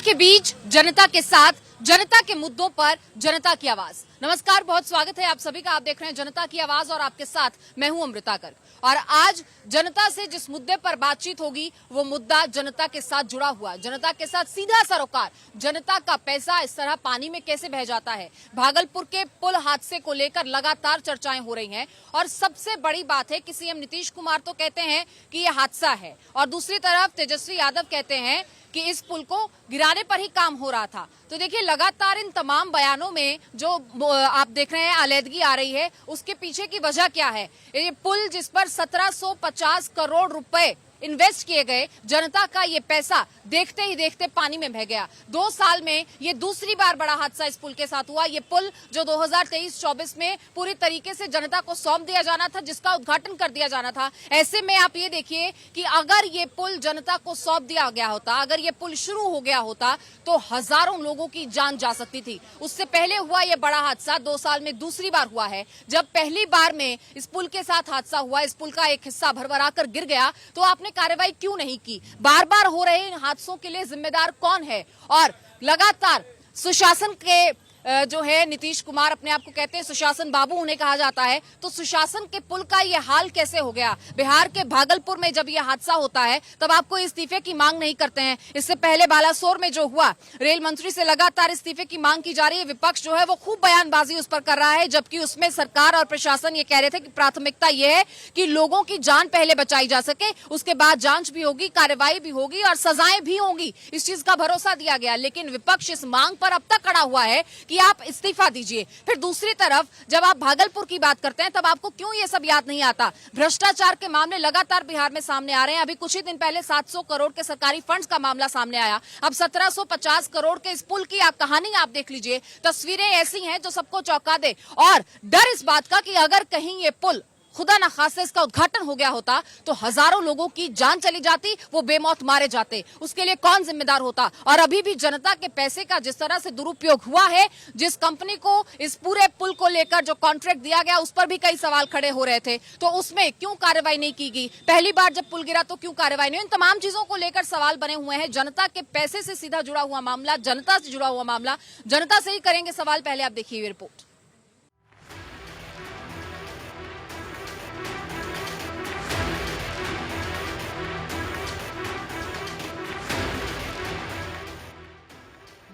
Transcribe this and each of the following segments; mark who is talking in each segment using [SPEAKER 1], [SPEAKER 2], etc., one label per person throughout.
[SPEAKER 1] के बीच, जनता के साथ, जनता के मुद्दों पर जनता की आवाज। नमस्कार, बहुत स्वागत है आप सभी का। आप देख रहे हैं जनता की आवाज और आपके साथ मैं हूं अमृता गर्ग। और आज जनता से जिस मुद्दे पर बातचीत होगी वो मुद्दा जनता के साथ जुड़ा हुआ, जनता के साथ सीधा सरोकार। जनता का पैसा इस तरह पानी में कैसे बह जाता है। भागलपुर के पुल हादसे को लेकर लगातार चर्चाएं हो रही हैं और सबसे बड़ी बात है कि सीएम नीतीश कुमार तो कहते हैं कि ये हादसा है और दूसरी तरफ तेजस्वी यादव कहते हैं कि इस पुल को गिराने पर ही काम हो रहा था। तो देखिए, लगातार इन तमाम बयानों में जो आप देख रहे हैं अलैदगी आ रही है, उसके पीछे की वजह क्या है। ये पुल जिस पर 1750 करोड़ रुपए इन्वेस्ट किए गए, जनता का ये पैसा देखते ही देखते पानी में बह गया। 2 साल में ये दूसरी बार बड़ा हादसा इस पुल के साथ हुआ। ये पुल जो 2023-24 में पूरी तरीके से जनता को सौंप दिया जाना था, जिसका उद्घाटन कर दिया जाना था। ऐसे में आप ये देखिए कि अगर ये पुल जनता को सौंप दिया गया होता, अगर ये पुल शुरू हो गया होता तो हजारों लोगों की जान जा सकती थी। उससे पहले हुआ ये बड़ा हादसा 2 साल में दूसरी बार हुआ है। जब पहली बार में इस पुल के साथ हादसा हुआ, इस पुल का एक हिस्सा भरभरा कर गिर गया, तो आपने कार्रवाई क्यों नहीं की। बार बार हो रहे इन हादसों के लिए जिम्मेदार कौन है। और लगातार सुशासन के जो है नीतीश कुमार अपने आप को कहते हैं सुशासन बाबू उन्हें कहा जाता है, तो सुशासन के पुल का ये हाल कैसे हो गया। बिहार के भागलपुर में जब ये हादसा होता है तब आपको इस्तीफे की मांग नहीं करते हैं। इससे पहले बालासोर में जो हुआ, रेल मंत्री से लगातार इस्तीफे की मांग की जा रही है। विपक्ष जो है वो खूब बयानबाजी उस पर कर रहा है, जबकि उसमें सरकार और प्रशासन ये कह रहे थे कि प्राथमिकता ये है कि लोगों की जान पहले बचाई जा सके, उसके बाद जांच भी होगी, कार्रवाई भी होगी और सजाएं भी होंगी। इस चीज का भरोसा दिया गया। लेकिन विपक्ष इस मांग पर अब तक अड़ा हुआ है कि आप इस्तीफा दीजिए। फिर दूसरी तरफ जब आप भागलपुर की बात करते हैं तब आपको क्यों ये सब याद नहीं आता। भ्रष्टाचार के मामले लगातार बिहार में सामने आ रहे हैं। अभी कुछ ही दिन पहले 700 करोड़ के सरकारी फंड्स का मामला सामने आया। अब 1750 करोड़ के इस पुल की कहानी आप देख लीजिए। तस्वीरें ऐसी हैं जो सबको चौंका दे और डर इस बात का कि अगर कहीं ये पुल खुदा न खास्ते इसका उद्घाटन हो गया होता तो हजारों लोगों की जान चली जाती, वो बेमौत मारे जाते। उसके लिए कौन जिम्मेदार होता। और अभी भी जनता के पैसे का जिस तरह से दुरुपयोग हुआ है, जिस कंपनी को इस पूरे पुल को लेकर जो कॉन्ट्रैक्ट दिया गया उस पर भी कई सवाल खड़े हो रहे थे, तो उसमें क्यों कार्रवाई नहीं की गई। पहली बार जब पुल गिरा तो क्यों कार्रवाई नहीं। इन तमाम चीजों को लेकर सवाल बने हुए हैं। जनता के पैसे से सीधा जुड़ा हुआ मामला, जनता से जुड़ा हुआ मामला, जनता से ही करेंगे सवाल। पहले आप देखिए ये रिपोर्ट।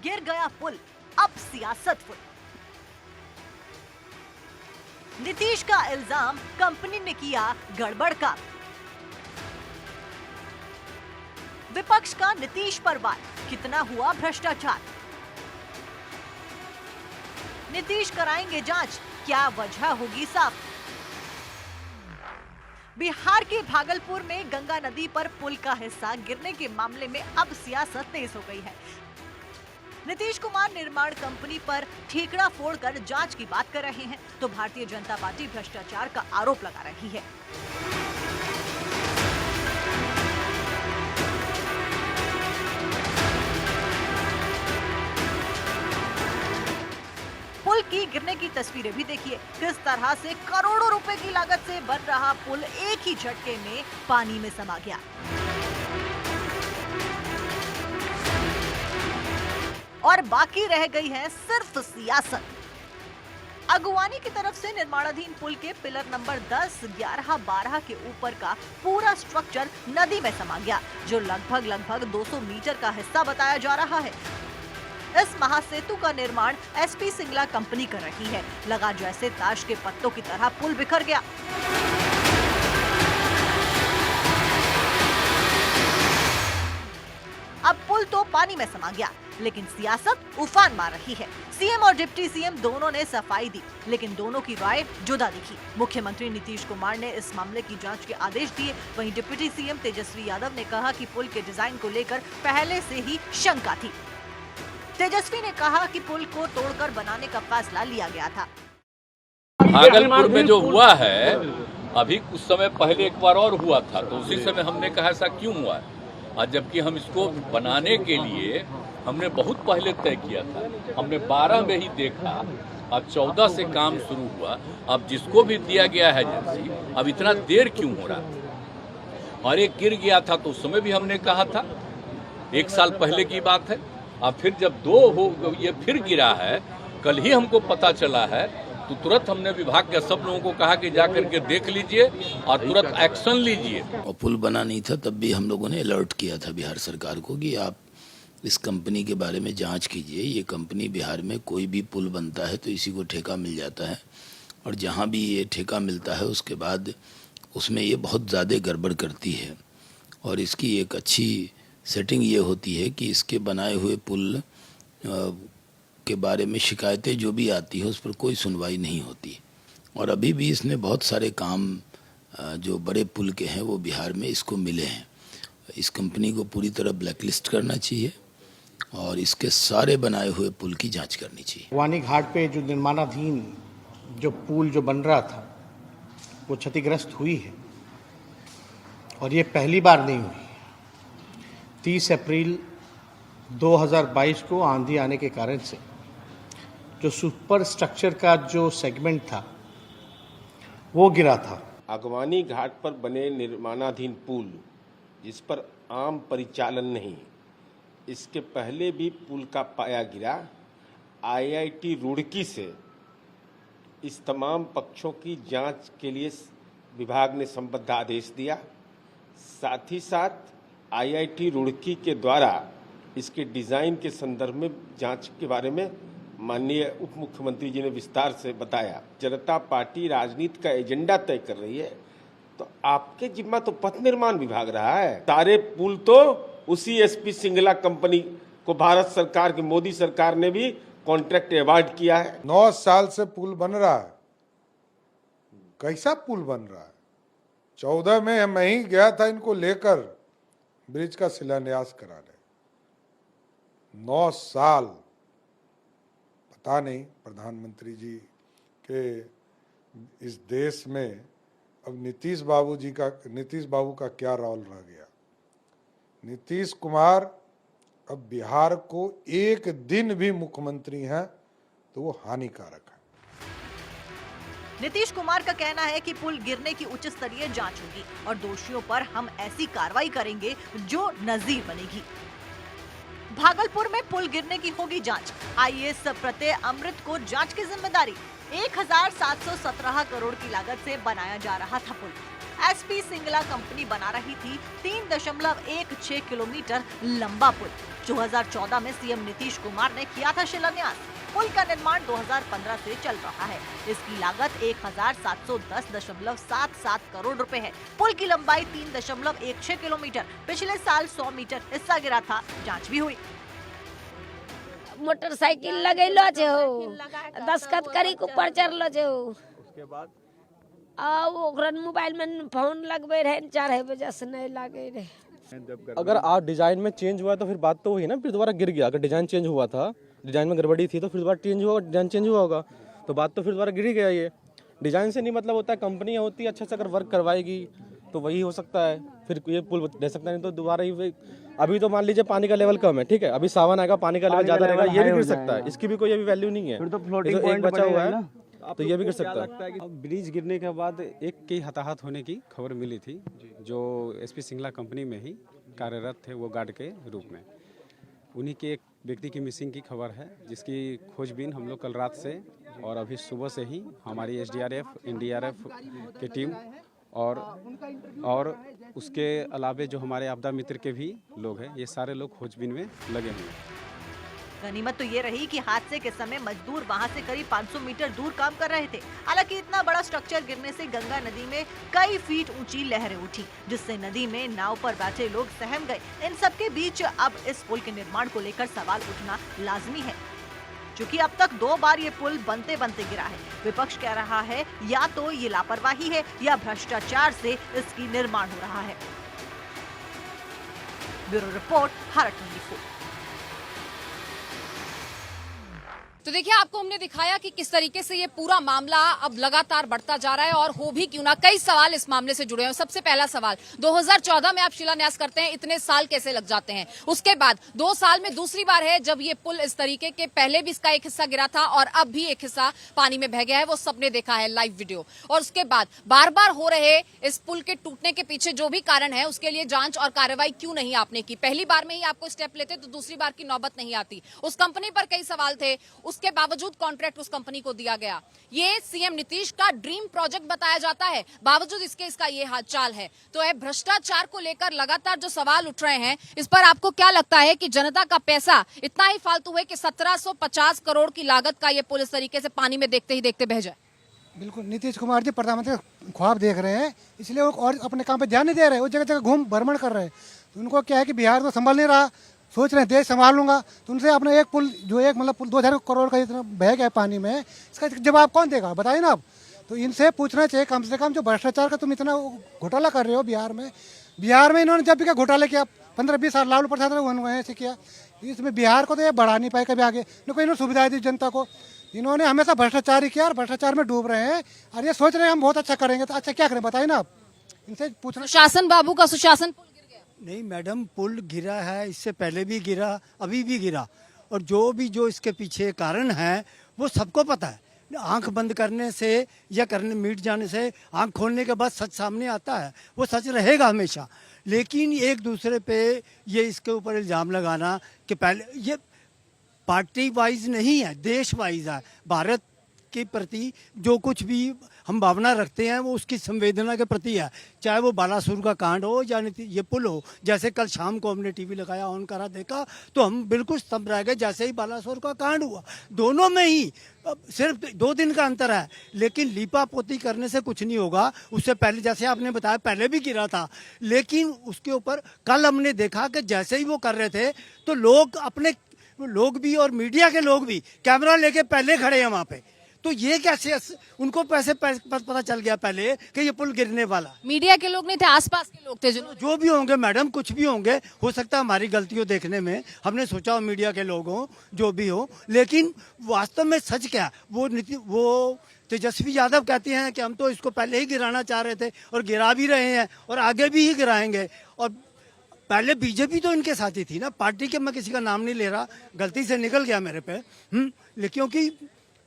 [SPEAKER 2] गिर गया पुल, अब सियासत फुल। नीतीश का इल्जाम, कंपनी ने किया गड़बड़ का। विपक्ष का नीतीश पर वार, कितना हुआ भ्रष्टाचार। नीतीश कराएंगे जांच, क्या वजह होगी साफ। बिहार के भागलपुर में गंगा नदी पर पुल का हिस्सा गिरने के मामले में अब सियासत तेज हो गई है। नीतीश कुमार निर्माण कंपनी पर ठेकड़ा फोड़कर जांच की बात कर रहे हैं, तो भारतीय जनता पार्टी भ्रष्टाचार का आरोप लगा रही है। पुल की गिरने की तस्वीरें भी देखिए। किस तरह से करोड़ों रुपए की लागत से बन रहा पुल एक ही झटके में पानी में समा गया। और बाकी रह गई है सिर्फ सियासत। अगुवानी की तरफ से निर्माणाधीन पुल के पिलर नंबर 10, 11, 12 के ऊपर का पूरा स्ट्रक्चर नदी में समा गया, जो लगभग 200 मीटर का हिस्सा बताया जा रहा है। इस महासेतु का निर्माण एसपी सिंगला कंपनी कर रही है। लगा जैसे ताश के पत्तों की तरह पुल बिखर गया। अब पुल तो पानी में समा गया, लेकिन सियासत उफान मार रही है। सीएम और डिप्टी सीएम दोनों ने सफाई दी, लेकिन दोनों की राय जुदा दिखी। मुख्यमंत्री नीतीश कुमार ने इस मामले की जांच के आदेश दिए, वहीं डिप्टी सीएम तेजस्वी यादव ने कहा कि पुल के डिजाइन को लेकर पहले से ही शंका थी। तेजस्वी ने कहा कि पुल को तोड़कर बनाने का फैसला लिया गया था।
[SPEAKER 3] भागलपुर में जो हुआ है, अभी कुछ समय पहले एक बार और हुआ था, तो उसी समय हमने कहा ऐसा क्यों हुआ है। और जबकि हम इसको बनाने के लिए हमने बहुत पहले तय किया था। हमने 12 में ही देखा, अब 14 से काम शुरू हुआ। अब जिसको भी दिया गया है एजेंसी, अब इतना देर क्यों हो रहा। और एक गिर गया था तो उस समय भी हमने कहा था, 1 साल पहले की बात है। और फिर जब ये फिर गिरा है, कल ही हमको पता चला है, तो तुरंत हमने विभाग के सब लोगों को कहा कि जा करके देख लीजिए और तुरंत एक्शन लीजिए।
[SPEAKER 4] और पुल बना नहीं था तब भी हम लोगों ने अलर्ट किया था बिहार सरकार को कि आप इस कंपनी के बारे में जांच कीजिए। ये कंपनी बिहार में कोई भी पुल बनता है तो इसी को ठेका मिल जाता है, और जहाँ भी ये ठेका मिलता है उसके बाद उसमें ये बहुत ज़्यादा गड़बड़ करती है। और इसकी एक अच्छी सेटिंग ये होती है कि इसके बनाए हुए पुल के बारे में शिकायतें जो भी आती है उस पर कोई सुनवाई नहीं होती। और अभी भी इसने बहुत सारे काम जो बड़े पुल के हैं वो बिहार में इसको मिले हैं। इस कंपनी को पूरी तरह ब्लैकलिस्ट करना चाहिए और इसके सारे बनाए हुए पुल की जांच करनी चाहिए।
[SPEAKER 5] अगवानी घाट पे जो निर्माणाधीन जो पुल जो बन रहा था वो क्षतिग्रस्त हुई है, और ये पहली बार नहीं हुई। 30 अप्रैल 2022 को आंधी आने के कारण से जो सुपर स्ट्रक्चर का जो सेगमेंट था वो गिरा था।
[SPEAKER 6] अगवानी घाट पर बने निर्माणाधीन पुल जिस पर आम परिचालन नहीं, इसके पहले भी पुल का पाया गिरा। IIT रुड़की से इस तमाम पक्षों की जांच के लिए विभाग ने संबद्ध आदेश दिया। साथ ही साथ IIT रुड़की के द्वारा इसके डिजाइन के संदर्भ में जांच के बारे में माननीय उप मुख्यमंत्री जी ने विस्तार से बताया। जनता पार्टी राजनीति का एजेंडा तय कर रही है तो आपके जिम्मा तो पथ निर्माण विभाग रहा है। सारे पुल तो उसी SP सिंगला कंपनी को भारत सरकार की मोदी सरकार ने भी कॉन्ट्रैक्ट अवार्ड किया है।
[SPEAKER 7] 9 साल से पुल बन रहा है। कैसा पुल बन रहा है? 14 में मैं ही गया था इनको लेकर ब्रिज का शिलान्यास कराने। 9 साल, पता नहीं प्रधानमंत्री जी के इस देश में अब नीतीश बाबू का क्या रोल रह गया। नीतीश कुमार अब बिहार को एक दिन भी मुख्यमंत्री हैं तो वो हानिकारक है।
[SPEAKER 2] नीतीश कुमार का कहना है कि पुल गिरने की उच्च स्तरीय जांच होगी और दोषियों पर हम ऐसी कार्रवाई करेंगे जो नजीर बनेगी। भागलपुर में पुल गिरने की होगी जांच। IAS प्रत्यय अमृत को जांच की जिम्मेदारी। 1717 करोड़ की लागत से बनाया जा रहा था पुल। SP सिंगला कंपनी बना रही थी 3.16 किलोमीटर लंबा पुल। 2014 में CM नीतीश कुमार ने किया था शिलान्यास। पुल का निर्माण 2015 से चल रहा है। इसकी लागत 1710.77 करोड़ रुपए है। पुल की लंबाई 3.16 किलोमीटर। पिछले साल 100 मीटर हिस्सा गिरा था, जांच भी हुई।
[SPEAKER 8] मोटरसाइकिल लगेलो छे हो, दस्खत करी के ऊपर चढ़लो छे हो। उसके बाद ओकरा मोबाइल में फोन लगबे रहे 4 बजे से नहीं लागे रहे।
[SPEAKER 9] अगर आज डिजाइन में चेंज हुआ तो फिर बात तो हुई ना, फिर दोबारा गिर गया। अगर डिजाइन चेंज हुआ था, डिजाइन में गड़बड़ी थी तो फिर दोबारा चेंज हुआ, डिजाइन चेंज हुआ होगा तो बात तो फिर दोबारा गिर ही गया। ये डिजाइन से नहीं मतलब होता है। कंपनी होती है अच्छे से अगर वर्क करवाएगी तो वही हो सकता है, फिर ये पुल दे सकता है। नहीं तो दोबारा ही अभी तो मान लीजिए पानी का लेवल कम है, ठीक है, अभी सावन आएगा पानी का लेवल ज्यादा रहेगा, ये भी गिर सकता है। इसकी भी कोई अभी वैल्यू नहीं है, एक बचा हुआ है तो ये भी गिर सकता है।
[SPEAKER 10] ब्रिज गिरने के बाद एक की हताहत होने की खबर मिली थी, जो SP सिंगला कंपनी में ही कार्यरत थे वो गार्ड के रूप में। उन्हीं के एक व्यक्ति की मिसिंग की खबर है, जिसकी खोजबीन हम लोग कल रात से और अभी सुबह से ही हमारी SDRF NDRF की टीम और उसके अलावे जो हमारे आपदा मित्र के भी लोग हैं, ये सारे लोग खोजबीन में लगे हुए हैं।
[SPEAKER 2] गनीमत तो ये रही कि हादसे के समय मजदूर वहां से करीब 500 मीटर दूर काम कर रहे थे। हालांकि इतना बड़ा स्ट्रक्चर गिरने से गंगा नदी में कई फीट ऊंची लहरें उठी, जिससे नदी में नाव पर बैठे लोग सहम गए। इन सबके बीच अब इस पुल के निर्माण को लेकर सवाल उठना लाजमी है, क्योंकि अब तक 2 बार ये पुल बनते बनते गिरा है। विपक्ष कह रहा है या तो ये लापरवाही है या भ्रष्टाचार से इसकी निर्माण हो रहा है। Bureau report, Bharat 24।
[SPEAKER 1] तो देखिए, आपको हमने दिखाया कि किस तरीके से ये पूरा मामला अब लगातार बढ़ता जा रहा है और हो भी क्यों ना, कई सवाल इस मामले से जुड़े हैं। सबसे पहला सवाल, 2014 में आप शिलान्यास करते हैं, इतने साल कैसे लग जाते हैं? उसके बाद 2 साल में दूसरी बार है जब ये पुल इस तरीके के, पहले भी इसका एक हिस्सा गिरा था और अब भी एक हिस्सा पानी में बह गया है, वो सबने देखा है लाइव वीडियो। और उसके बाद बार बार हो रहे इस पुल के टूटने के पीछे जो भी कारण है, उसके लिए जांच और कार्रवाई क्यों नहीं आपने की? पहली बार में ही आपको स्टेप लेते तो दूसरी बार की नौबत नहीं आती। उस कंपनी पर कई सवाल थे, उसके बावजूद कॉन्ट्रैक्ट उस कंपनी को दिया गया। ये सीएम नीतीश का ड्रीम प्रोजेक्ट बताया जाता है, बावजूद इसका ये हाल चाल है। तो है भ्रष्टाचार को लेकर लगातार जो सवाल उठ रहे हैं, इस पर आपको क्या लगता है कि जनता का पैसा इतना ही फालतू है कि 1750 करोड़ की लागत का ये पुल इस तरीके से पानी में देखते ही देखते बह जाए?
[SPEAKER 11] बिल्कुल, नीतीश कुमार जी प्रधानमंत्री ख्वाब देख रहे हैं, इसलिए वो और अपने काम पे ध्यान नहीं दे रहे, वो जगह जगह घूम भ्रमण कर रहे हैं। तो उनको क्या है कि बिहार तो संभाल नहीं रहा, सोच रहे हैं देश संभाल लूंगा, तो उनसे अपना एक पुल जो एक मतलब पुल 2000 करोड़ का इतना बह गया पानी में, इसका जवाब कौन देगा बताइए ना आप। तो इनसे पूछना चाहिए कम से कम, जो भ्रष्टाचार का तुम इतना घोटाला कर रहे हो बिहार में इन्होंने जब भी क्या घोटाले किया 15-20 साल लालू प्रसाद ने ऐसे किया, इसमें बिहार को तो ये बढ़ा नहीं पाए कभी आगे, न कोई इन्होंने सुविधाएं दी जनता को। इन्होंने हमेशा भ्रष्टाचार ही किया और भ्रष्टाचार में डूब रहे हैं, और ये सोच रहे हैं हम बहुत अच्छा करेंगे। तो अच्छा क्या करें बताइए ना आप, इनसे पूछना।
[SPEAKER 1] शासन बाबू का सुशासन पुल गिर गया?
[SPEAKER 12] नहीं मैडम, पुल गिरा है, इससे पहले भी गिरा, अभी भी गिरा, और जो इसके पीछे कारण है वो सबको पता है। आंख बंद करने से या करने मिट जाने से आंख खोलने के बाद सच सामने आता है, वो सच रहेगा हमेशा। लेकिन एक दूसरे पे ये इसके ऊपर इल्ज़ाम लगाना कि पहले, ये पार्टी वाइज नहीं है, देश वाइज है। भारत के प्रति जो कुछ भी हम भावना रखते हैं वो उसकी संवेदना के प्रति है, चाहे वो बालासुर का कांड हो या ये पुल हो। जैसे कल शाम को हमने टीवी लगाया, ऑन करा, देखा तो हम बिल्कुल स्तंभ रह गए, जैसे ही बालासुर का कांड हुआ। दोनों में ही सिर्फ 2 दिन का अंतर है, लेकिन लीपा पोती करने से कुछ नहीं होगा। उससे पहले जैसे आपने बताया पहले भी गिरा था, लेकिन उसके ऊपर कल हमने देखा कि जैसे ही वो कर रहे थे तो लोग भी और मीडिया के लोग भी कैमरा लेके पहले खड़े हैं वहां पे। तो ये कैसे उनको पता चल गया पहले कि ये पुल गिरने वाला?
[SPEAKER 1] मीडिया के लोग नहीं थे, आसपास के लोग थे
[SPEAKER 12] जो भी होंगे मैडम, कुछ भी होंगे, हो सकता है हमारी गलतियों देखने में हमने सोचा हो मीडिया के लोग हों, जो भी हो, लेकिन वास्तव में सच क्या? वो तेजस्वी यादव कहती हैं कि हम तो इसको पहले ही गिराना चाह रहे थे और गिरा भी रहे हैं और आगे भी ही गिराएंगे। और पहले बीजेपी तो इनके साथ ही थी ना, पार्टी के मैं किसी का नाम नहीं ले रहा, गलती से निकल गया मेरे पे। क्योंकि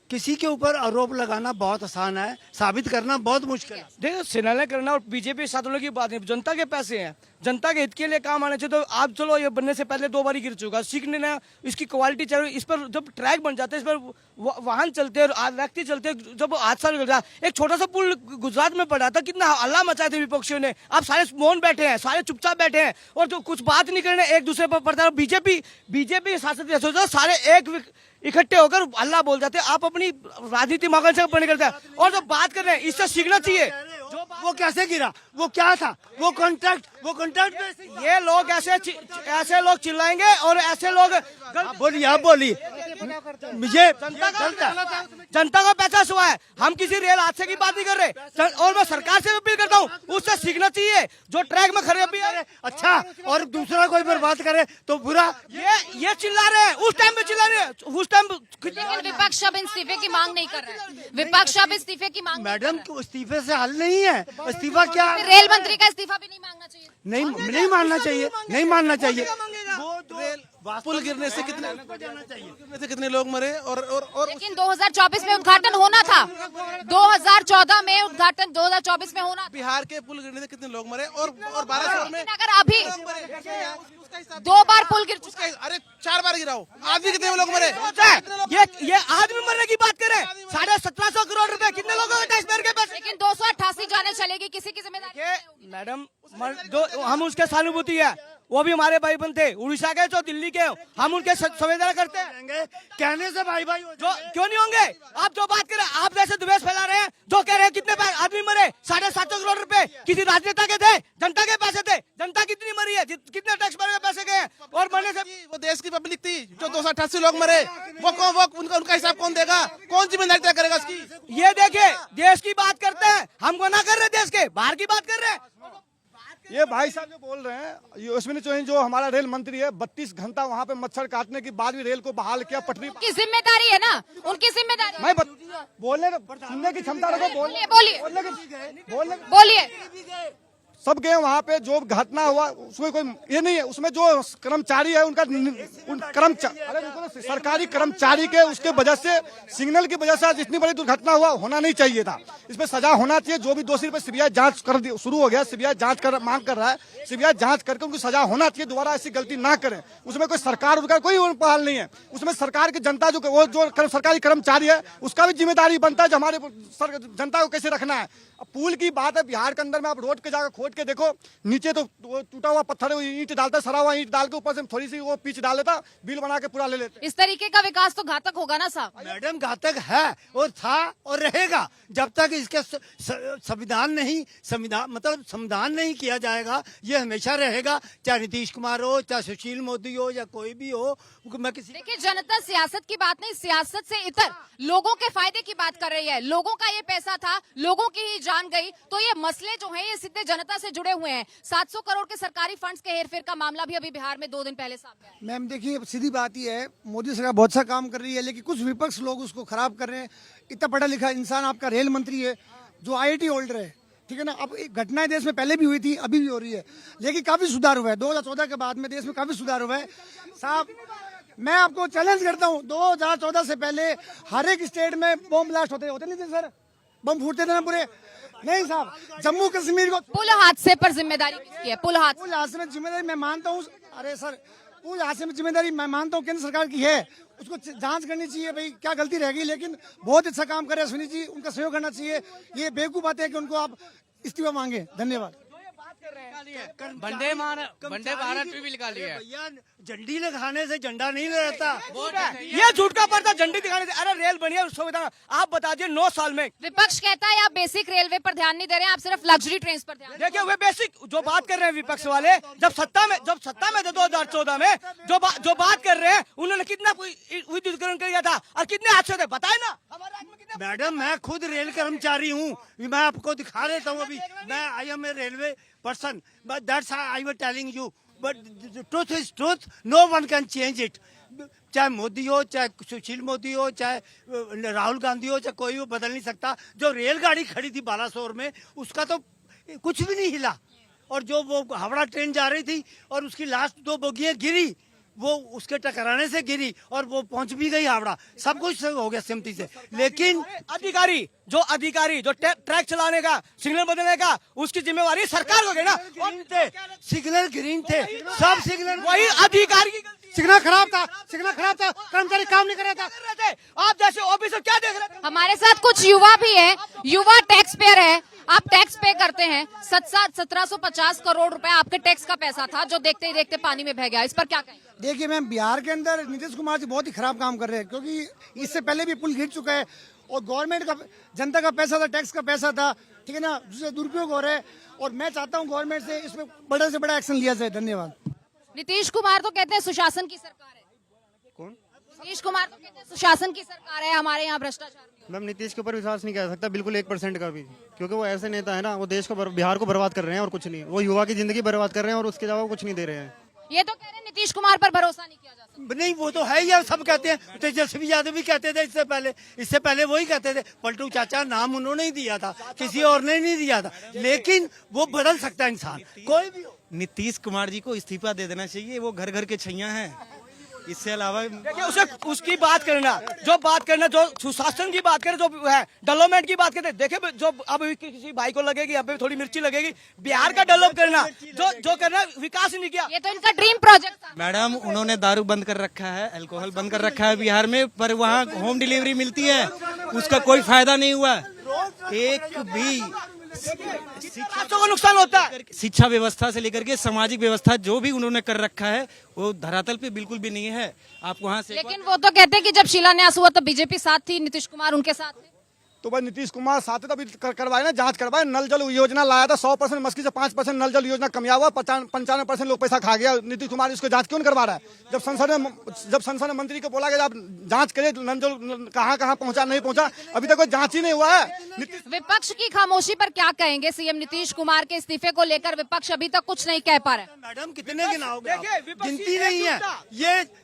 [SPEAKER 12] किसी के ऊपर आरोप लगाना बहुत आसान है, साबित करना बहुत मुश्किल है।
[SPEAKER 13] देखो, शिलान्यास करना और बीजेपी साथ होने की बात नहीं, जनता के पैसे हैं, जनता के हित के लिए काम आने चाहिए। तो आप चलो, ये बनने से पहले 2 बार गिर चुका, सीखने ना, इसकी क्वालिटी चाहिए। इस पर जब ट्रैक बन जाते हैं, इस पर वाहन चलते हैं, व्यक्ति चलते हैं, जब हादसा निकल जाए। एक छोटा सा पुल गुजरात में पड़ा था, कितना हल्ला मचाए थे विपक्षियों ने। आप सारे मौन बैठे हैं, सारे चुपचाप बैठे हैं और जो कुछ बात नहीं करने, एक दूसरे पर पड़ता है। बीजेपी शासन सारे एक इकट्ठे होकर हल्ला बोल जाते हैं। आप अपनी राजनीति मगन से ऊपर निकलते हैं और जो बात कर रहे हैं इससे सीखना चाहिए।
[SPEAKER 12] वो कैसे गिरा, वो क्या था, वो कॉन्ट्रैक्ट
[SPEAKER 13] ये लोग ऐसे लोग चिल्लाएंगे और ऐसे लोग
[SPEAKER 12] आप बोलिए मुझे
[SPEAKER 13] जनता का पैसा हुआ है। हम किसी रेल हादसे की बात नहीं कर रहे और मैं सरकार से अपील करता हूँ, उससे सीखना चाहिए। जो ट्रैक में खड़े अभी
[SPEAKER 12] अच्छा, और दूसरा कोई बर्बाद करे तो बुरा।
[SPEAKER 13] ये चिल्ला रहे हैं, उस टाइम पे चिल्ला रहे हैं, उस टाइम।
[SPEAKER 1] लेकिन विपक्ष अब इस्तीफे की मांग नहीं कर रहा है, विपक्ष अब इस्तीफे की मांग।
[SPEAKER 12] मैडम, इस्तीफे से हल नहीं है। इस्तीफा क्या,
[SPEAKER 1] रेल मंत्री का इस्तीफा भी नहीं मांगना चाहिए?
[SPEAKER 12] नहीं मानना चाहिए।
[SPEAKER 14] पुल गिरने से कितने लोग मरे और
[SPEAKER 1] लेकिन 2024 में उद्घाटन होना था, 2014 में उद्घाटन 2024 में होना।
[SPEAKER 14] बिहार के पुल गिरने से कितने लोग मरे और 12 में
[SPEAKER 1] अगर अभी 2 बार पुल गिर चुका है,
[SPEAKER 14] अरे 4 बार गिराओ, आदमी कितने लोग मरे?
[SPEAKER 13] ये आदमी मरने की बात करें, 1750 करोड़ रुपए कितने लोगों के टैक्स पेयर के पैसे?
[SPEAKER 1] लेकिन 288 जाने चलेगी, किसी की जिम्मेदारी?
[SPEAKER 13] मैडम, हम उसके सहानुभूति है, वो भी हमारे भाई बहन थे, उड़ीसा के जो दिल्ली के, हम उनके संवेदना करते हैं।
[SPEAKER 12] कहने से भाई
[SPEAKER 13] जो क्यों नहीं होंगे? आप जो बात करें, आप जैसे द्वेष फैला रहे हैं, जो कह रहे हैं कितने आदमी मरे, 750 करोड़ रुपए किसी राजनेता के थे, जनता के पैसे थे। जनता कितनी मरी है, कितने टैक्स पेयर के पैसे गए? और मरने से
[SPEAKER 14] वो देश की पब्लिक थी जो 288 लोग मरे, वो उनका हिसाब कौन देगा? कौन जिम्मेदारी तय करेगा उसकी?
[SPEAKER 13] ये देखिए, देश की बात करते हैं, हम मना कर रहे हैं, देश के बाहर की बात कर रहे हैं। ये भाई साहब जो बोल रहे हैं, ये अश्विनी चौहान जो हमारा रेल मंत्री है, 32 घंटा वहाँ पे मच्छर काटने के बाद भी रेल को बहाल किया, पटरी
[SPEAKER 1] की जिम्मेदारी है ना, उनकी जिम्मेदारी।
[SPEAKER 13] मैं बोलने सुनने की क्षमता रखो,
[SPEAKER 1] बोलिए।
[SPEAKER 13] सब गए वहाँ पे, जो घटना हुआ उसमें कोई ये नहीं है, उसमें जो कर्मचारी है उनका सरकारी कर्मचारी के उसके वजह से, सिग्नल की वजह से आज इतनी बड़ी दुर्घटना हुआ, होना नहीं चाहिए था। इसमें सजा होना चाहिए। जो भी दोषी पे सीबीआई जांच कर शुरू हो गया, सीबीआई जांच कर मांग कर रहा है, सीबीआई जांच करके उनको सजा होना चाहिए, दोबारा ऐसी गलती ना करें। उसमें कोई सरकार कोई पहल नहीं है, उसमें सरकार की जनता जो सरकारी कर्मचारी है उसका भी जिम्मेदारी बनता है, जो हमारे जनता को कैसे रखना है। पुल की बात है, बिहार के अंदर में आप रोड के जाकर खोद के देखो, नीचे तो टूटा हुआ पत्थर ईंट डालता, सरा हुआ ईंट डाल के ऊपर से थोड़ी सी वो पिच डाल लेता, बिल बना के पूरा ले लेते।
[SPEAKER 1] इस तरीके का विकास तो घातक होगा ना साहब।
[SPEAKER 12] मैडम घातक है और था और रहेगा जब तक इसका संविधान समाधान नहीं किया जाएगा, ये हमेशा रहेगा। चाहे नीतीश कुमार हो, चाहे सुशील मोदी हो, या कोई भी हो। मैं किसी
[SPEAKER 1] देखिए, जनता सियासत की बात नहीं, सियासत से इतर लोगों के फायदे की बात कर रही है। लोगों का ये पैसा था, लोगों की ही जान गई, तो ये मसले जो हैं ये सीधे जनता से जुड़े हुए हैं। 700 करोड़ के सरकारी फंड्स के हेरफेर का मामला भी अभी बिहार में 2 दिन पहले सामने आया।
[SPEAKER 11] मैम देखिए, सीधी बात ही है, मोदी सरकार बहुत सा काम कर रही है, लेकिन कुछ विपक्ष लोग उसको खराब कर रहे हैं। इतना पढ़ा लिखा इंसान आपका रेल मंत्री है, जो IIT होल्डर है, ठीक है ना। अब घटनाएं देश में पहले भी हुई थी, अभी भी हो रही है, लेकिन काफी सुधार हुआ है। 2014 के बाद में देश में काफी सुधार हुआ है साहब। मैं आपको चैलेंज करता हूँ, 2014 से पहले हर एक स्टेट में बम ब्लास्ट होते नहीं थे सर? बम फूटते थे ना पूरे? नहीं साहब, जम्मू कश्मीर को
[SPEAKER 1] पुल हादसे पर जिम्मेदारी किसकी है? पुल
[SPEAKER 11] हादसे में जिम्मेदारी मैं मानता हूँ, अरे सर, पुल हादसे में जिम्मेदारी मैं मानता हूँ केंद्र सरकार की है, उसको जांच करनी चाहिए भाई क्या गलती रह गई। लेकिन बहुत अच्छा काम करे अश्विनी जी, उनका सहयोग करना चाहिए। ये बेवकूफ बात है कि उनको आप इस्तीफा मांगे। धन्यवाद।
[SPEAKER 13] वंदे भारत भी निकाल लिया।
[SPEAKER 12] भैया झंडी लगाने से झंडा नहीं रहता,
[SPEAKER 13] ये झूठ का पर्दा, झंडी दिखाने से। अरे रेल बनी है, सुविधा आप बता दिए 9 साल में।
[SPEAKER 1] विपक्ष कहता है आप बेसिक रेलवे पर ध्यान नहीं दे रहे हैं, आप सिर्फ लग्जरी ट्रेन पर ध्यान।
[SPEAKER 13] देखिए, वे बेसिक जो बात कर रहे हैं विपक्ष वाले, जब सत्ता में थे 2014 में, जो बात कर रहे हैं, उन्होंने कितना विद्युतीकरण किया था और कितने हादसे थे बताए ना।
[SPEAKER 12] मैडम मैं खुद रेल कर्मचारी हूँ, मैं आपको दिखा देता हूँ। अभी मैं I am a railway person, but that's I was telling you, but truth is truth, no one can change it. चाहे मोदी हो, चाहे सुशील मोदी हो, चाहे राहुल गांधी हो, चाहे कोई हो, बदल नहीं सकता। जो रेलगाड़ी खड़ी थी बालासोर में, उसका तो कुछ भी नहीं हिला। और जो वो हावड़ा ट्रेन जा रही थी और उसकी लास्ट 2 बोगियां गिरी, वो उसके टकराने से गिरी और वो पहुंच भी गई हावड़ा, सब कुछ हो गया सहमति से। लेकिन अधिकारी जो ट्रैक चलाने का, सिग्नल बदलने का, उसकी जिम्मेवारी सरकार को ना। सिग्नल ग्रीन थे, सब सिग्नल,
[SPEAKER 13] वही अधिकारी की
[SPEAKER 11] सिग्नल खराब था, कर्मचारी काम नहीं कर रहा था।
[SPEAKER 13] आप जैसे ऑफिसर क्या देख रहे थे?
[SPEAKER 1] हमारे साथ कुछ युवा भी है, युवा टैक्स पेयर है, आप टैक्स पे करते हैं। 1750 करोड़ रुपए आपके टैक्स का पैसा था, जो देखते ही देखते पानी में बह गया। इस पर क्या कहें?
[SPEAKER 11] देखिए मैम, बिहार के अंदर नीतीश कुमार जी बहुत ही खराब काम कर रहे हैं, क्योंकि इससे पहले भी पुल गिर चुका है और गवर्नमेंट का, जनता का पैसा था, टैक्स का पैसा था, ठीक है ना, जिससे दुरुपयोग हो रहा है। और मैं चाहता हूँ गवर्नमेंट से इसमें बड़े से बड़ा एक्शन लिया जाए। धन्यवाद।
[SPEAKER 1] नीतीश कुमार तो कहते हैं सुशासन की सरकार है।
[SPEAKER 9] कौन?
[SPEAKER 1] नीतीश कुमार तो कहते हैं सुशासन की सरकार है, हमारे यहाँ भ्रष्टाचार।
[SPEAKER 9] मैम नीतीश के ऊपर विश्वास नहीं कर सकता बिल्कुल 1% का भी, क्योंकि वो ऐसे नेता है ना, वो देश को बिहार को बर्बाद कर रहे हैं और कुछ नहीं। वो युवा की जिंदगी बर्बाद कर रहे हैं और उसके अलावा कुछ नहीं दे रहे हैं।
[SPEAKER 1] ये तो कह रहे हैं नीतीश कुमार पर भरोसा नहीं किया जा सकता।
[SPEAKER 12] नहीं, वो तो है ही, सब कहते हैं। तेजस्वी यादव भी कहते थे इससे पहले वही कहते थे। पलटू चाचा नाम उन्होंने ही दिया था, किसी और ने नहीं दिया था। लेकिन वो बदल सकता है इंसान, कोई भी।
[SPEAKER 14] नीतीश कुमार जी को इस्तीफा दे देना चाहिए, वो घर घर के छैया हैं। इससे अलावा
[SPEAKER 13] देखिए, उसकी बात करना, जो सुशासन की बात करे, जो है डेवलपमेंट की बात करते, देखिए जो अब किसी भाई को लगेगी, अब थोड़ी मिर्ची लगेगी, बिहार का डेवलप करना, जो करना, विकास नहीं किया।
[SPEAKER 1] ये तो इनका ड्रीम प्रोजेक्ट था।
[SPEAKER 14] मैडम, उन्होंने दारू बंद कर रखा है, अल्कोहल बंद कर रखा है बिहार में, पर वहाँ होम डिलीवरी मिलती है, उसका कोई फायदा नहीं हुआ। एक भी
[SPEAKER 13] को नुकसान होता है।
[SPEAKER 14] शिक्षा व्यवस्था से लेकर के सामाजिक व्यवस्था जो भी उन्होंने कर रखा है, वो धरातल पे बिल्कुल भी नहीं है। आप वहाँ से,
[SPEAKER 1] लेकिन वो तो कहते हैं कि जब शिलान्यास हुआ तब बीजेपी साथ थी, नीतीश कुमार उनके साथ थे।
[SPEAKER 13] तो भाई नीतीश कुमार साथ तो अभी करवाए ना, जांच करवाए। नल जल योजना लाया था 100% मस्की से 5% नल जल योजना कमिया हुआ, 95% लोग पैसा खा गया। नीतीश कुमार इसको जांच क्यों नहीं करवा रहा है? जब संसद में मंत्री को बोला गया आप जांच करिए नल जल कहाँ पहुंचा नहीं पहुंचा, अभी तक कोई जांच ही नहीं हुआ है।
[SPEAKER 1] विपक्ष की खामोशी पर क्या कहेंगे? सीएम नीतीश कुमार के इस्तीफे को लेकर विपक्ष अभी तक कुछ नहीं कह पा रहे।
[SPEAKER 12] मैडम कितने गिनाओगे? गिनती नहीं है।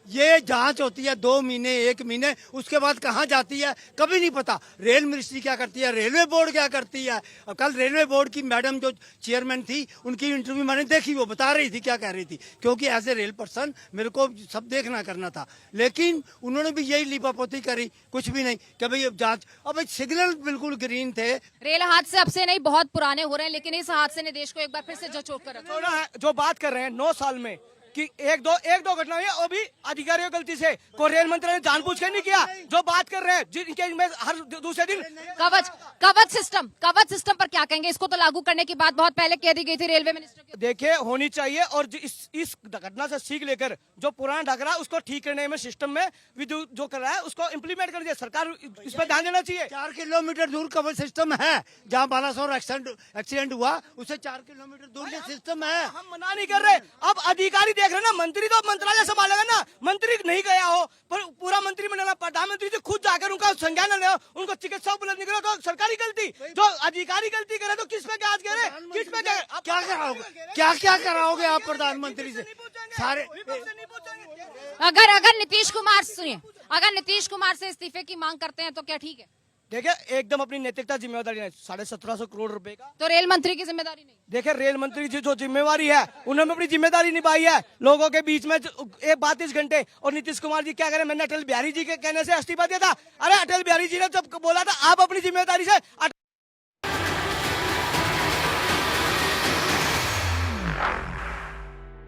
[SPEAKER 12] ये जांच होती है 2 महीने 1 महीने, उसके बाद कहाँ जाती है कभी नहीं पता। रेल मिनिस्ट्री क्या करती है, रेलवे बोर्ड क्या करती है। अब कल रेलवे बोर्ड की मैडम जो चेयरमैन थी उनकी इंटरव्यू मैंने देखी, वो बता रही थी क्या कह रही थी, क्योंकि एज ए रेल पर्सन मेरे को सब देखना करना था। लेकिन उन्होंने भी यही लिपापोती करी, कुछ भी नहीं कि भाई अब जांच। अब सिग्नल बिल्कुल ग्रीन थे।
[SPEAKER 1] रेल हादसे अब से नहीं बहुत पुराने हो रहे हैं, लेकिन इस हादसे ने देश को एक बार फिर से झकझोर कर रखा।
[SPEAKER 13] जो बात कर रहे हैं 9 साल में कि एक दो घटना हुई है, वो भी अधिकारियों की गलती से, कोई रेल मंत्री ने जानबूझ के नहीं किया। जो बात कर रहे हैं जिनके में हर दूसरे दिन
[SPEAKER 1] कवच सिस्टम पर क्या कहेंगे? इसको तो लागू करने की बात बहुत पहले कह दी गई थी रेलवे मिनिस्टर की।
[SPEAKER 13] देखिए होनी चाहिए, और इस घटना से सीख लेकर जो पुराना ढक रहा है उसको ठीक करने में, सिस्टम में जो कर रहा है उसको इम्प्लीमेंट कर दिया। सरकार इस पर ध्यान देना चाहिए।
[SPEAKER 12] 4 किलोमीटर दूर कवच सिस्टम है, जहाँ बालासोर एक्सीडेंट हुआ उससे 4 किलोमीटर दूर ये सिस्टम है।
[SPEAKER 13] हम मना नहीं कर रहे, अब अधिकारी देख रहे ना, मंत्री तो मंत्रालय संभालेगा ना। मंत्री नहीं गया हो पर पूरा मंत्रिमंडल, प्रधानमंत्री से खुद जाकर उनका संज्ञान न ले, उनको चिकित्सा उपलब्ध नहीं करो तो सरकारी गलती। जो अधिकारी गलती करे तो किस पे क्या करे, किस पे
[SPEAKER 12] क्या कराओगे? क्या कराओगे आप प्रधानमंत्री से? सारे
[SPEAKER 1] अगर नीतीश कुमार सुनिए, अगर नीतीश कुमार से इस्तीफे की मांग करते हैं तो क्या ठीक है?
[SPEAKER 13] देखिए एकदम अपनी नैतिकता जिम्मेदारी है। 1750 करोड़ रुपए का
[SPEAKER 1] तो रेल मंत्री की जिम्मेदारी नहीं?
[SPEAKER 13] देखिए रेल मंत्री की जो जिम्मेवारी है उन्होंने अपनी जिम्मेदारी निभाई है। लोगों के बीच में 32 घंटे, और नीतीश कुमार जी क्या करें, मैंने अटल बिहारी जी के कहने से इस्तीफा दिया था। अरे अटल बिहारी जी ने जब बोला था आप अपनी जिम्मेदारी से